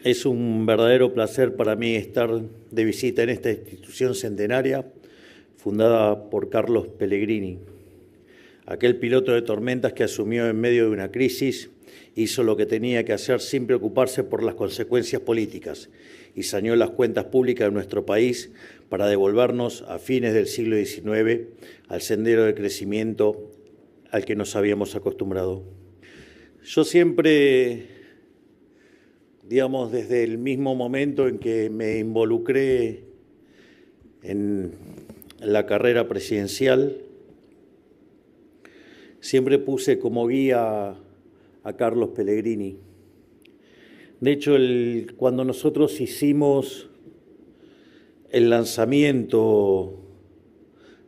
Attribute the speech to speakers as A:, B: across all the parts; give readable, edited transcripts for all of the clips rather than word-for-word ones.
A: Es un verdadero placer para mí estar de visita en esta institución centenaria fundada por Carlos Pellegrini, aquel piloto de tormentas que asumió en medio de una crisis, hizo lo que tenía que hacer sin preocuparse por las consecuencias políticas y saneó las cuentas públicas de nuestro país para devolvernos a fines del siglo XIX al sendero de crecimiento al que nos habíamos acostumbrado. Yo siempre, desde el mismo momento en que me involucré en la carrera presidencial, siempre puse como guía a Carlos Pellegrini. De hecho, cuando nosotros hicimos el lanzamiento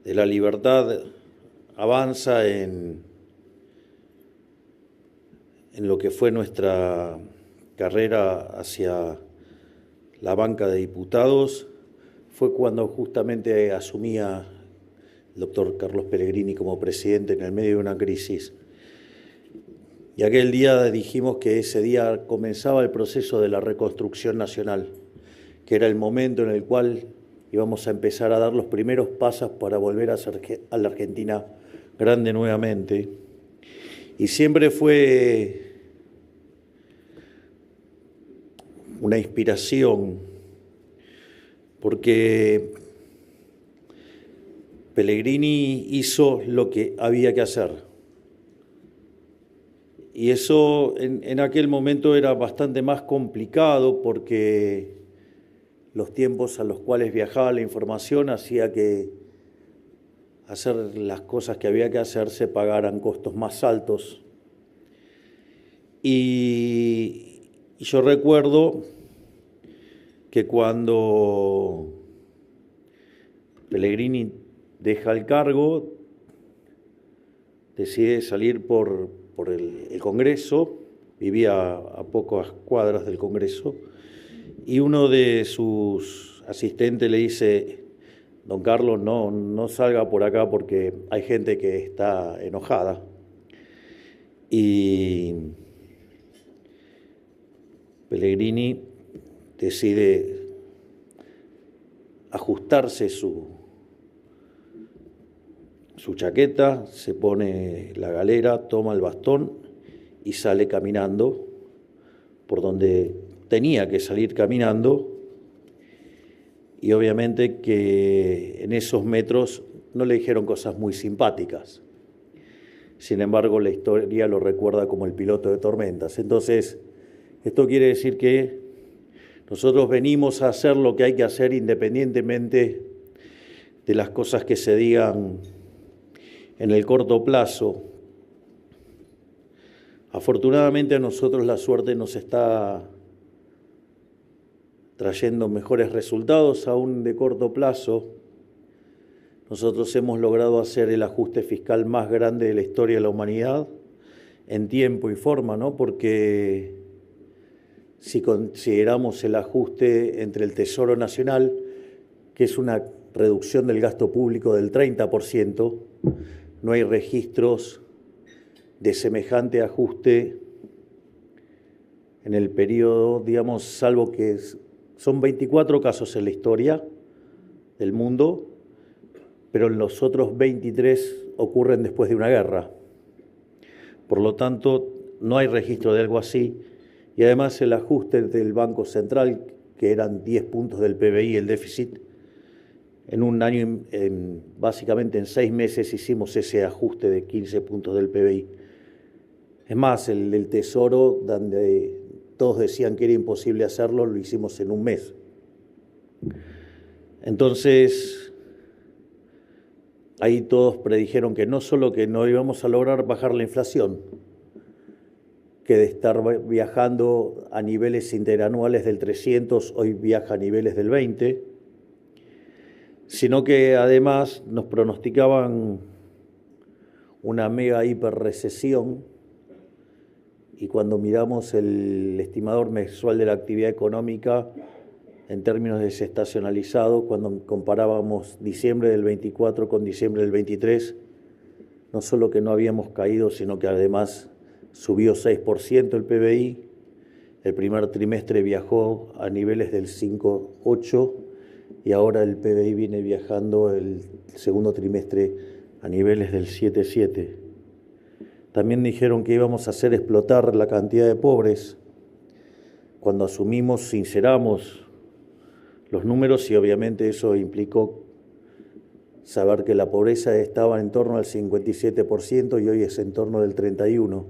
A: de La Libertad Avanza en lo que fue nuestra carrera hacia la banca de diputados, fue cuando justamente asumía el doctor Carlos Pellegrini como presidente en el medio de una crisis. Y aquel día dijimos que ese día comenzaba el proceso de la reconstrucción nacional, que era el momento en el cual íbamos a empezar a dar los primeros pasos para volver a ser a la Argentina grande nuevamente. Y siempre fue una inspiración, porque Pellegrini hizo lo que había que hacer. Y eso en aquel momento era bastante más complicado porque los tiempos a los cuales viajaba la información hacía que hacer las cosas que había que hacer se pagaran costos más altos. Y yo recuerdo que cuando Pellegrini deja el cargo, decide salir por el Congreso, vivía a pocas cuadras del Congreso, y uno de sus asistentes le dice: don Carlos, no salga por acá porque hay gente que está enojada. Y Pellegrini decide ajustarse su chaqueta, se pone la galera, toma el bastón y sale caminando por donde tenía que salir caminando. Y obviamente que en esos metros no le dijeron cosas muy simpáticas. Sin embargo, la historia lo recuerda como el piloto de tormentas. Entonces, esto quiere decir que nosotros venimos a hacer lo que hay que hacer independientemente de las cosas que se digan en el corto plazo. Afortunadamente a nosotros la suerte nos está trayendo mejores resultados aún de corto plazo. Nosotros hemos logrado hacer el ajuste fiscal más grande de la historia de la humanidad en tiempo y forma, ¿no? Porque si consideramos el ajuste entre el Tesoro Nacional, que es una reducción del gasto público del 30%, no hay registros de semejante ajuste en el periodo, salvo que son 24 casos en la historia del mundo, pero los otros 23 ocurren después de una guerra. Por lo tanto, no hay registro de algo así. Y además el ajuste del Banco Central, que eran 10 puntos del PBI, el déficit, en un año, básicamente en 6 meses hicimos ese ajuste de 15 puntos del PBI. Es más, el Tesoro, donde todos decían que era imposible hacerlo, lo hicimos en un mes. Entonces, ahí todos predijeron que no solo que no íbamos a lograr bajar la inflación, que de estar viajando a niveles interanuales del 300, hoy viaja a niveles del 20, sino que además nos pronosticaban una mega hiperrecesión. Y cuando miramos el estimador mensual de la actividad económica en términos desestacionalizados, cuando comparábamos diciembre del 24 con diciembre del 23, no solo que no habíamos caído, sino que además subió 6% el PBI El primer trimestre viajó a niveles del 5,8 y ahora el PBI viene viajando el segundo trimestre a niveles del 7,7. También dijeron que íbamos a hacer explotar la cantidad de pobres. Cuando asumimos, sinceramos los números y obviamente eso implicó saber que la pobreza estaba en torno al 57% y hoy es en torno del 31%.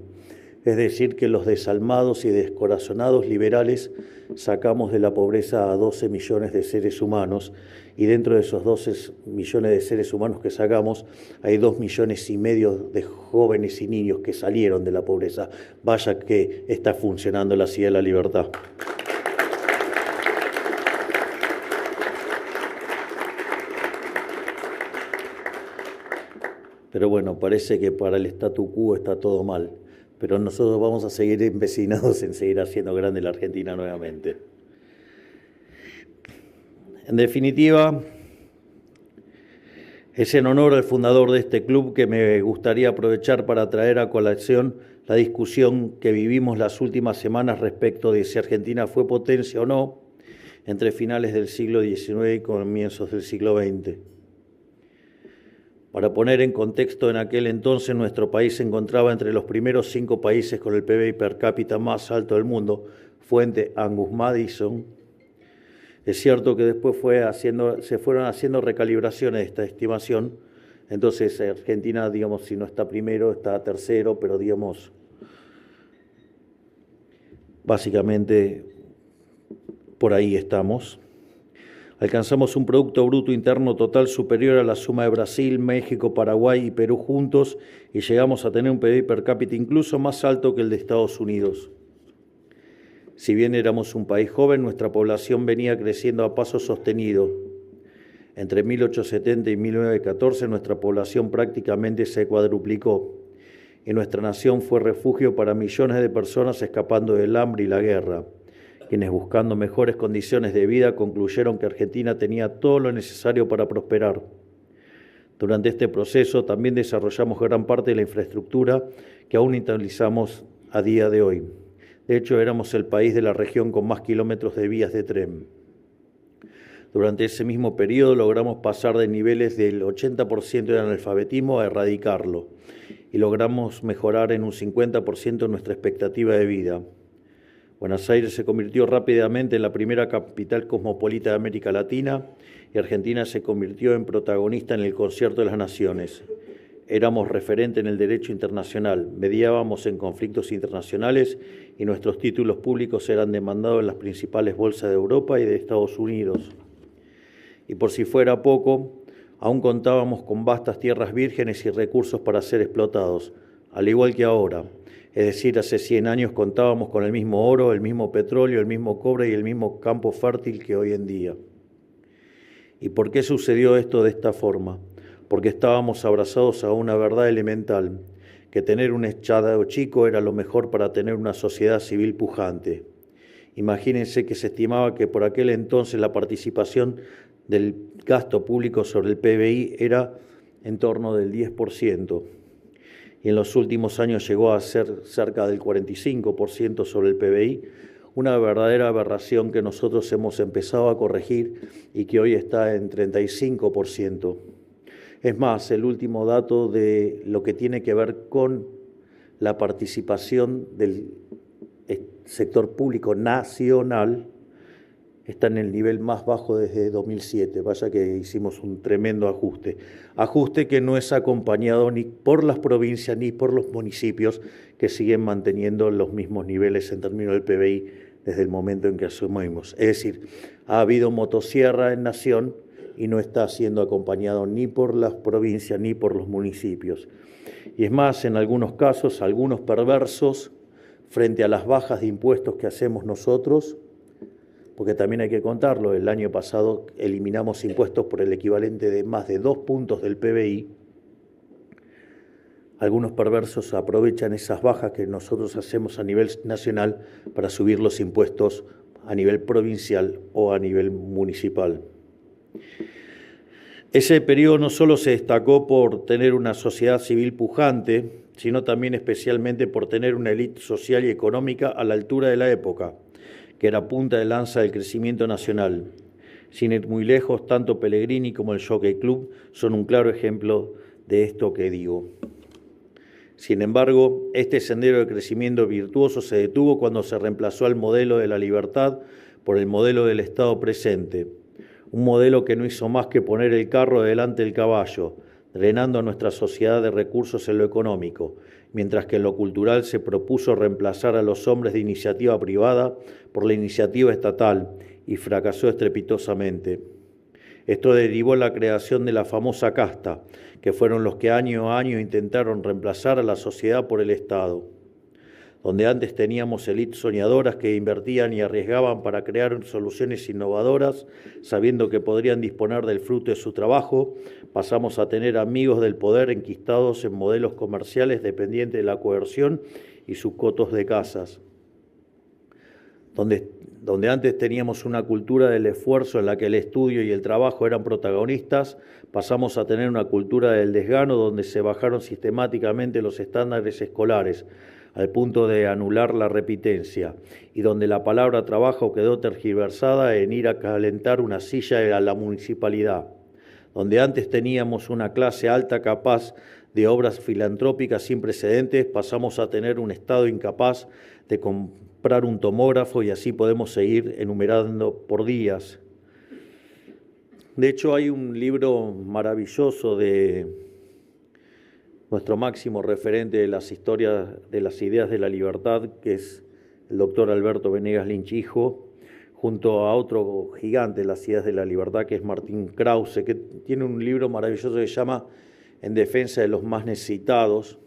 A: Es decir, que los desalmados y descorazonados liberales sacamos de la pobreza a 12 millones de seres humanos y dentro de esos 12 millones de seres humanos que sacamos hay 2,5 millones de jóvenes y niños que salieron de la pobreza. Vaya que está funcionando la Ciudad de la Libertad. Pero bueno, parece que para el statu quo está todo mal. Pero nosotros vamos a seguir empecinados en seguir haciendo grande la Argentina nuevamente. En definitiva, es en honor al fundador de este club que me gustaría aprovechar para traer a colación la discusión que vivimos las últimas semanas respecto de si Argentina fue potencia o no entre finales del siglo XIX y comienzos del siglo XX. Para poner en contexto, en aquel entonces nuestro país se encontraba entre los primeros 5 países con el PBI per cápita más alto del mundo, fuente Angus Madison. Es cierto que después se fueron haciendo recalibraciones de esta estimación, entonces Argentina, digamos, si no está primero, está tercero, pero digamos, básicamente por ahí estamos. Alcanzamos un Producto Bruto Interno Total superior a la suma de Brasil, México, Paraguay y Perú juntos y llegamos a tener un PBI per cápita incluso más alto que el de Estados Unidos. Si bien éramos un país joven, nuestra población venía creciendo a paso sostenido. Entre 1870 y 1914 nuestra población prácticamente se cuadruplicó y nuestra nación fue refugio para millones de personas escapando del hambre y la guerra, quienes buscando mejores condiciones de vida concluyeron que Argentina tenía todo lo necesario para prosperar. Durante este proceso también desarrollamos gran parte de la infraestructura que aún utilizamos a día de hoy. De hecho, éramos el país de la región con más kilómetros de vías de tren. Durante ese mismo periodo logramos pasar de niveles del 80% de analfabetismo a erradicarlo y logramos mejorar en un 50% nuestra expectativa de vida. Buenos Aires se convirtió rápidamente en la primera capital cosmopolita de América Latina y Argentina se convirtió en protagonista en el Concierto de las Naciones. Éramos referente en el derecho internacional, mediábamos en conflictos internacionales y nuestros títulos públicos eran demandados en las principales bolsas de Europa y de Estados Unidos. Y por si fuera poco, aún contábamos con vastas tierras vírgenes y recursos para ser explotados, al igual que ahora. Es decir, hace 100 años contábamos con el mismo oro, el mismo petróleo, el mismo cobre y el mismo campo fértil que hoy en día. ¿Y por qué sucedió esto de esta forma? Porque estábamos abrazados a una verdad elemental, que tener un Estado chico era lo mejor para tener una sociedad civil pujante. Imagínense que se estimaba que por aquel entonces la participación del gasto público sobre el PBI era en torno del 10%. Y en los últimos años llegó a ser cerca del 45% sobre el PBI, una verdadera aberración que nosotros hemos empezado a corregir y que hoy está en 35%. Es más, el último dato de lo que tiene que ver con la participación del sector público nacional está en el nivel más bajo desde 2007, vaya que hicimos un tremendo ajuste que no es acompañado ni por las provincias ni por los municipios que siguen manteniendo los mismos niveles en términos del PBI desde el momento en que asumimos. Es decir, ha habido motosierra en Nación y no está siendo acompañado ni por las provincias ni por los municipios. Y es más, en algunos casos, algunos perversos, frente a las bajas de impuestos que hacemos nosotros, porque también hay que contarlo, el año pasado eliminamos impuestos por el equivalente de más de 2 puntos del PBI. Algunos perversos aprovechan esas bajas que nosotros hacemos a nivel nacional para subir los impuestos a nivel provincial o a nivel municipal. Ese periodo no solo se destacó por tener una sociedad civil pujante, sino también especialmente por tener una élite social y económica a la altura de la época, que era punta de lanza del crecimiento nacional. Sin ir muy lejos, tanto Pellegrini como el Jockey Club son un claro ejemplo de esto que digo. Sin embargo, este sendero de crecimiento virtuoso se detuvo cuando se reemplazó al modelo de la libertad por el modelo del Estado presente, un modelo que no hizo más que poner el carro delante del caballo, drenando a nuestra sociedad de recursos en lo económico, mientras que en lo cultural se propuso reemplazar a los hombres de iniciativa privada por la iniciativa estatal y fracasó estrepitosamente. Esto derivó en la creación de la famosa casta, que fueron los que año a año intentaron reemplazar a la sociedad por el Estado. Donde antes teníamos élites soñadoras que invertían y arriesgaban para crear soluciones innovadoras, sabiendo que podrían disponer del fruto de su trabajo, pasamos a tener amigos del poder enquistados en modelos comerciales dependientes de la coerción y sus cotos de casas. Donde antes teníamos una cultura del esfuerzo en la que el estudio y el trabajo eran protagonistas, pasamos a tener una cultura del desgano donde se bajaron sistemáticamente los estándares escolares, al punto de anular la repitencia, y donde la palabra trabajo quedó tergiversada en ir a calentar una silla a la municipalidad. Donde antes teníamos una clase alta capaz de obras filantrópicas sin precedentes, pasamos a tener un Estado incapaz de comprar un tomógrafo y así podemos seguir enumerando por días. De hecho, hay un libro maravilloso de nuestro máximo referente de las historias de las ideas de la libertad, que es el doctor Alberto Venegas Lynch hijo, junto a otro gigante de las ideas de la libertad, que es Martín Krause, que tiene un libro maravilloso que se llama En defensa de los más necesitados.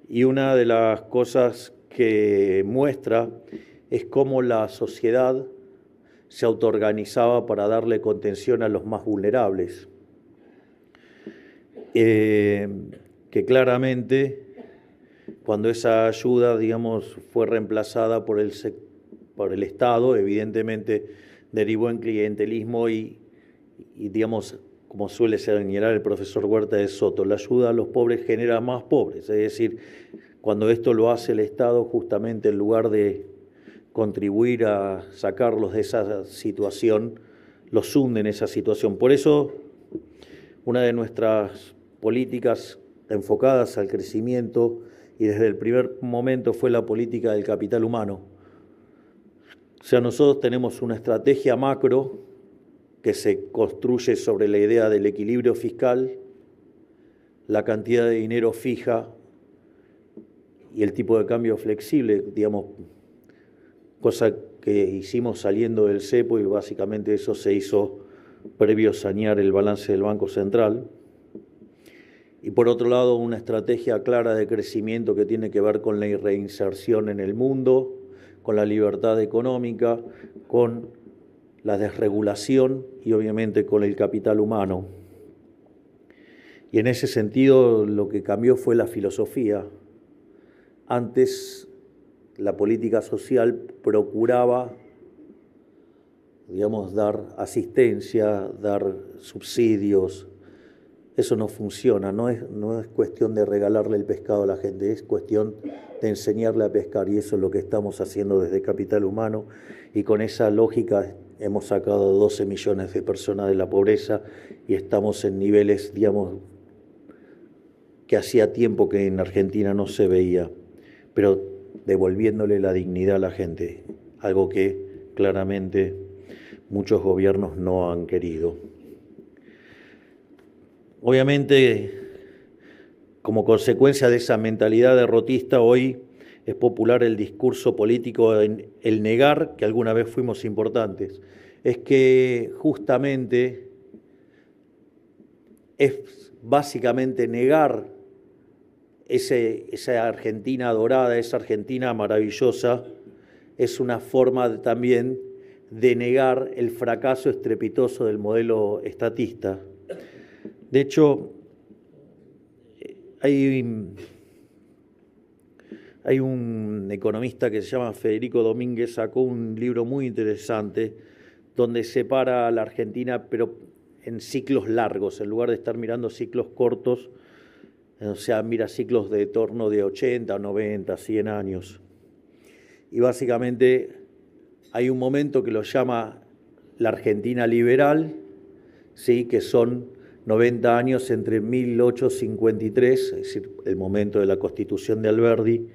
A: Y una de las cosas que muestra es cómo la sociedad se autoorganizaba para darle contención a los más vulnerables. Que claramente, cuando esa ayuda, digamos, fue reemplazada por el Estado, evidentemente derivó en clientelismo y digamos, como suele señalar el profesor Huerta de Soto, la ayuda a los pobres genera más pobres, es decir, cuando esto lo hace el Estado, justamente en lugar de contribuir a sacarlos de esa situación, los hunde en esa situación. Por eso, una de nuestras políticas enfocadas al crecimiento y desde el primer momento fue la política del capital humano. O sea, nosotros tenemos una estrategia macro que se construye sobre la idea del equilibrio fiscal, la cantidad de dinero fija y el tipo de cambio flexible, digamos, cosa que hicimos saliendo del cepo y básicamente eso se hizo previo a sanear el balance del Banco Central. Y por otro lado, una estrategia clara de crecimiento que tiene que ver con la reinserción en el mundo, con la libertad económica, con la desregulación y obviamente con el capital humano. Y en ese sentido lo que cambió fue la filosofía. Antes la política social procuraba, digamos, dar asistencia, dar subsidios. Eso no funciona, no es cuestión de regalarle el pescado a la gente, es cuestión de enseñarle a pescar y eso es lo que estamos haciendo desde Capital Humano y con esa lógica hemos sacado 12 millones de personas de la pobreza y estamos en niveles, digamos, que hacía tiempo que en Argentina no se veía, pero devolviéndole la dignidad a la gente, algo que claramente muchos gobiernos no han querido. Obviamente, como consecuencia de esa mentalidad derrotista, hoy es popular el discurso político en el negar que alguna vez fuimos importantes. Es que justamente es básicamente negar esa Argentina dorada, esa Argentina maravillosa, es una forma también de negar el fracaso estrepitoso del modelo estatista. De hecho, hay un economista que se llama Federico Domínguez, sacó un libro muy interesante donde separa a la Argentina, pero en ciclos largos, en lugar de estar mirando ciclos cortos, O sea, mira ciclos de torno de 80, 90, 100 años. Y básicamente hay un momento que lo llama la Argentina liberal, ¿sí? Que son 90 años entre 1853, es decir, el momento de la Constitución de Alberdi,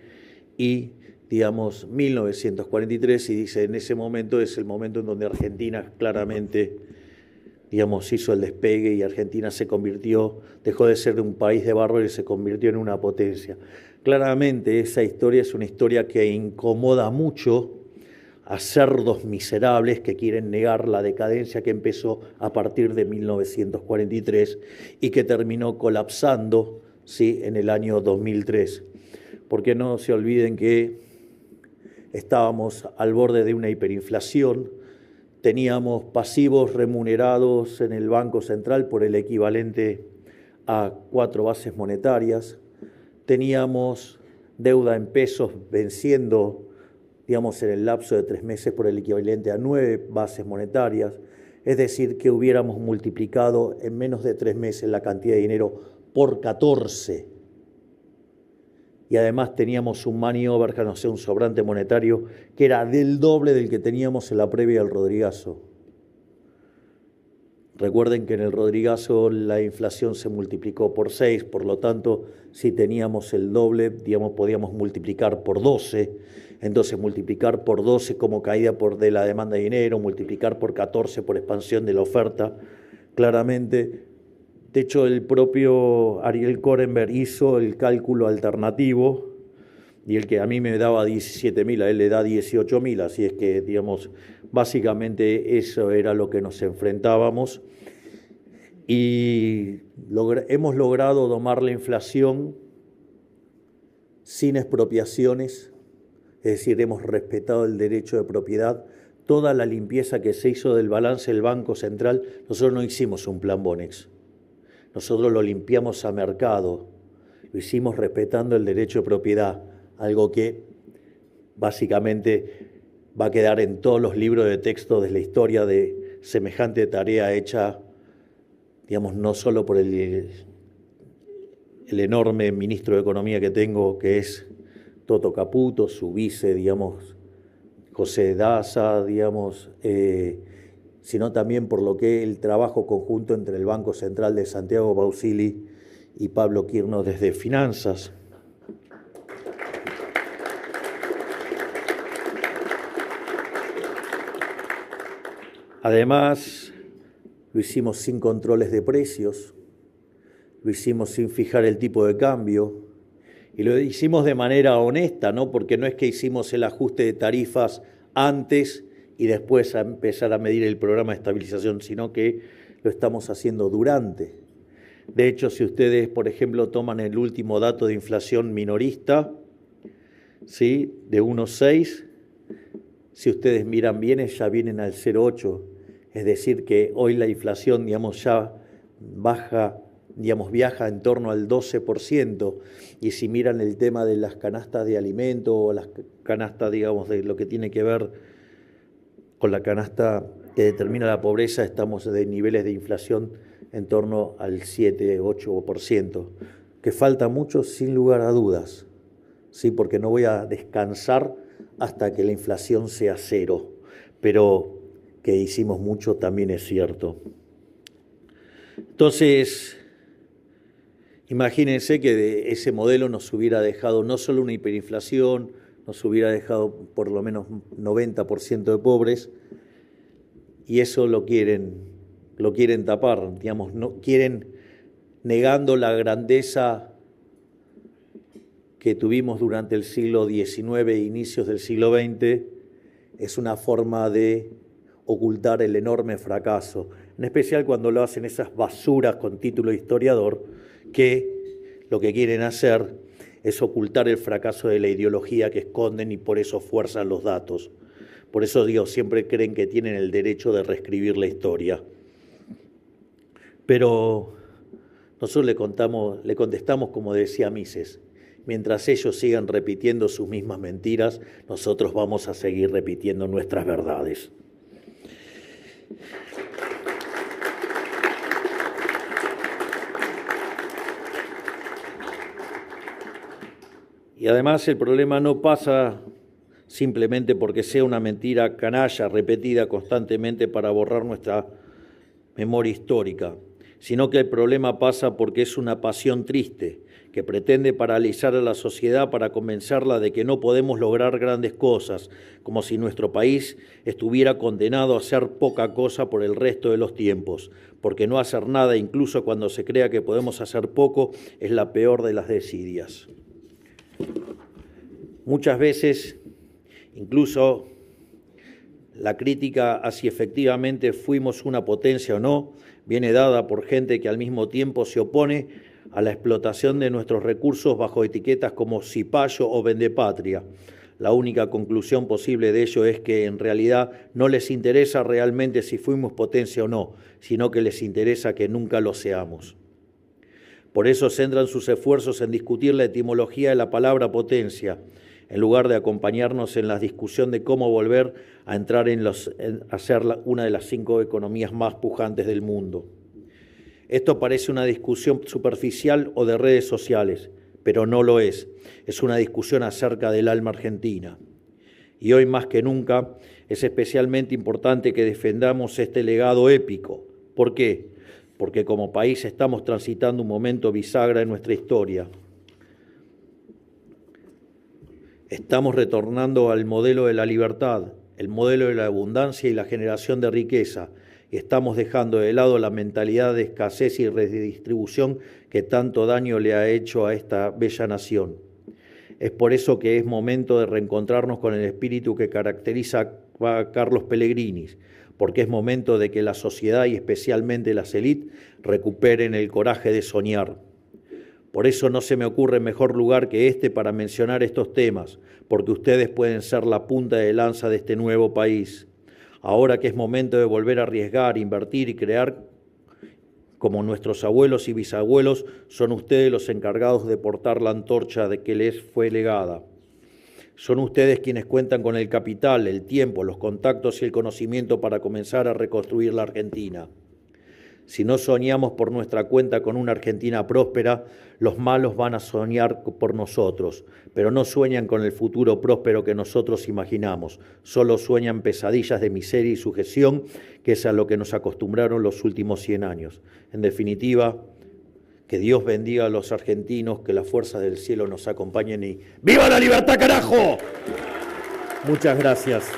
A: y, digamos, 1943, y dice, en ese momento es el momento en donde Argentina claramente, digamos, hizo el despegue y Argentina se convirtió, dejó de ser un país de bárbaros y se convirtió en una potencia. Claramente esa historia es una historia que incomoda mucho a cerdos miserables que quieren negar la decadencia que empezó a partir de 1943 y que terminó colapsando, ¿sí?, en el año 2003. Porque no se olviden que estábamos al borde de una hiperinflación, teníamos pasivos remunerados en el Banco Central por el equivalente a 4 bases monetarias, teníamos deuda en pesos venciendo, digamos, en el lapso de 3 meses por el equivalente a 9 bases monetarias, es decir, que hubiéramos multiplicado en menos de 3 meses la cantidad de dinero por 14. Y además teníamos un money overhang, o sea, un sobrante monetario que era del doble del que teníamos en la previa del Rodrigazo. Recuerden que en el Rodrigazo la inflación se multiplicó por 6, por lo tanto, si teníamos el doble, digamos, podíamos multiplicar por 12. Entonces, multiplicar por 12 como caída de la demanda de dinero, multiplicar por 14 por expansión de la oferta, claramente. De hecho, el propio Ariel Korenberg hizo el cálculo alternativo y el que a mí me daba 17.000, a él le da 18.000, así es que, digamos, básicamente eso era lo que nos enfrentábamos y hemos logrado domar la inflación sin expropiaciones, es decir, hemos respetado el derecho de propiedad. Toda la limpieza que se hizo del balance del Banco Central, nosotros no hicimos un plan Bonex. Nosotros lo limpiamos a mercado, lo hicimos respetando el derecho de propiedad, algo que básicamente va a quedar en todos los libros de texto de la historia de semejante tarea hecha, digamos, no solo por el enorme ministro de Economía que tengo, que es Toto Caputo, su vice, digamos, José Daza, digamos, sino también por lo que el trabajo conjunto entre el Banco Central de Santiago Bausili y Pablo Quirno desde Finanzas. Además, lo hicimos sin controles de precios, lo hicimos sin fijar el tipo de cambio y lo hicimos de manera honesta, ¿no? Porque no es que hicimos el ajuste de tarifas antes y después a empezar a medir el programa de estabilización, sino que lo estamos haciendo durante. De hecho, si ustedes, por ejemplo, toman el último dato de inflación minorista, ¿sí?, de 1,6, si ustedes miran bien, ya vienen al 0,8, es decir, que hoy la inflación, digamos, ya baja, digamos, viaja en torno al 12%, y si miran el tema de las canastas de alimento o las canastas, digamos, de lo que tiene que ver con la canasta que determina la pobreza, estamos de niveles de inflación en torno al 7-8%, que falta mucho sin lugar a dudas, ¿sí? Porque no voy a descansar hasta que la inflación sea cero, pero que hicimos mucho también es cierto. Entonces, imagínense que de ese modelo nos hubiera dejado no solo una hiperinflación, nos hubiera dejado por lo menos 90% de pobres, y eso lo quieren tapar, digamos, no quieren, negando la grandeza que tuvimos durante el siglo XIX e inicios del siglo XX, es una forma de ocultar el enorme fracaso, en especial cuando lo hacen esas basuras con título de historiador, que lo que quieren hacer es ocultar el fracaso de la ideología que esconden y por eso fuerzan los datos. Por eso digo, siempre creen que tienen el derecho de reescribir la historia. Pero nosotros le contestamos como decía Mises: mientras ellos sigan repitiendo sus mismas mentiras, nosotros vamos a seguir repitiendo nuestras verdades. Y además el problema no pasa simplemente porque sea una mentira canalla repetida constantemente para borrar nuestra memoria histórica, sino que el problema pasa porque es una pasión triste que pretende paralizar a la sociedad para convencerla de que no podemos lograr grandes cosas, como si nuestro país estuviera condenado a hacer poca cosa por el resto de los tiempos, porque no hacer nada, incluso cuando se crea que podemos hacer poco, es la peor de las desidias. Muchas veces, incluso la crítica a si efectivamente fuimos una potencia o no, viene dada por gente que al mismo tiempo se opone a la explotación de nuestros recursos bajo etiquetas como cipayo o vendepatria. La única conclusión posible de ello es que en realidad no les interesa realmente si fuimos potencia o no, sino que les interesa que nunca lo seamos. Por eso centran sus esfuerzos en discutir la etimología de la palabra potencia, en lugar de acompañarnos en la discusión de cómo volver a entrar a ser una de las 5 economías más pujantes del mundo. Esto parece una discusión superficial o de redes sociales, pero no lo es. Es una discusión acerca del alma argentina. Y hoy más que nunca es especialmente importante que defendamos este legado épico. ¿Por qué? Porque como país estamos transitando un momento bisagra en nuestra historia. Estamos retornando al modelo de la libertad, el modelo de la abundancia y la generación de riqueza, y estamos dejando de lado la mentalidad de escasez y redistribución que tanto daño le ha hecho a esta bella nación. Es por eso que es momento de reencontrarnos con el espíritu que caracteriza a Carlos Pellegrini, porque es momento de que la sociedad y especialmente las élites recuperen el coraje de soñar. Por eso no se me ocurre mejor lugar que este para mencionar estos temas, porque ustedes pueden ser la punta de lanza de este nuevo país. Ahora que es momento de volver a arriesgar, invertir y crear, como nuestros abuelos y bisabuelos, son ustedes los encargados de portar la antorcha de que les fue legada. Son ustedes quienes cuentan con el capital, el tiempo, los contactos y el conocimiento para comenzar a reconstruir la Argentina. Si no soñamos por nuestra cuenta con una Argentina próspera, los malos van a soñar por nosotros, pero no sueñan con el futuro próspero que nosotros imaginamos, solo sueñan pesadillas de miseria y sujeción, que es a lo que nos acostumbraron los últimos 100 años. En definitiva, que Dios bendiga a los argentinos, que las fuerzas del cielo nos acompañen y ¡viva la libertad, carajo! Muchas gracias.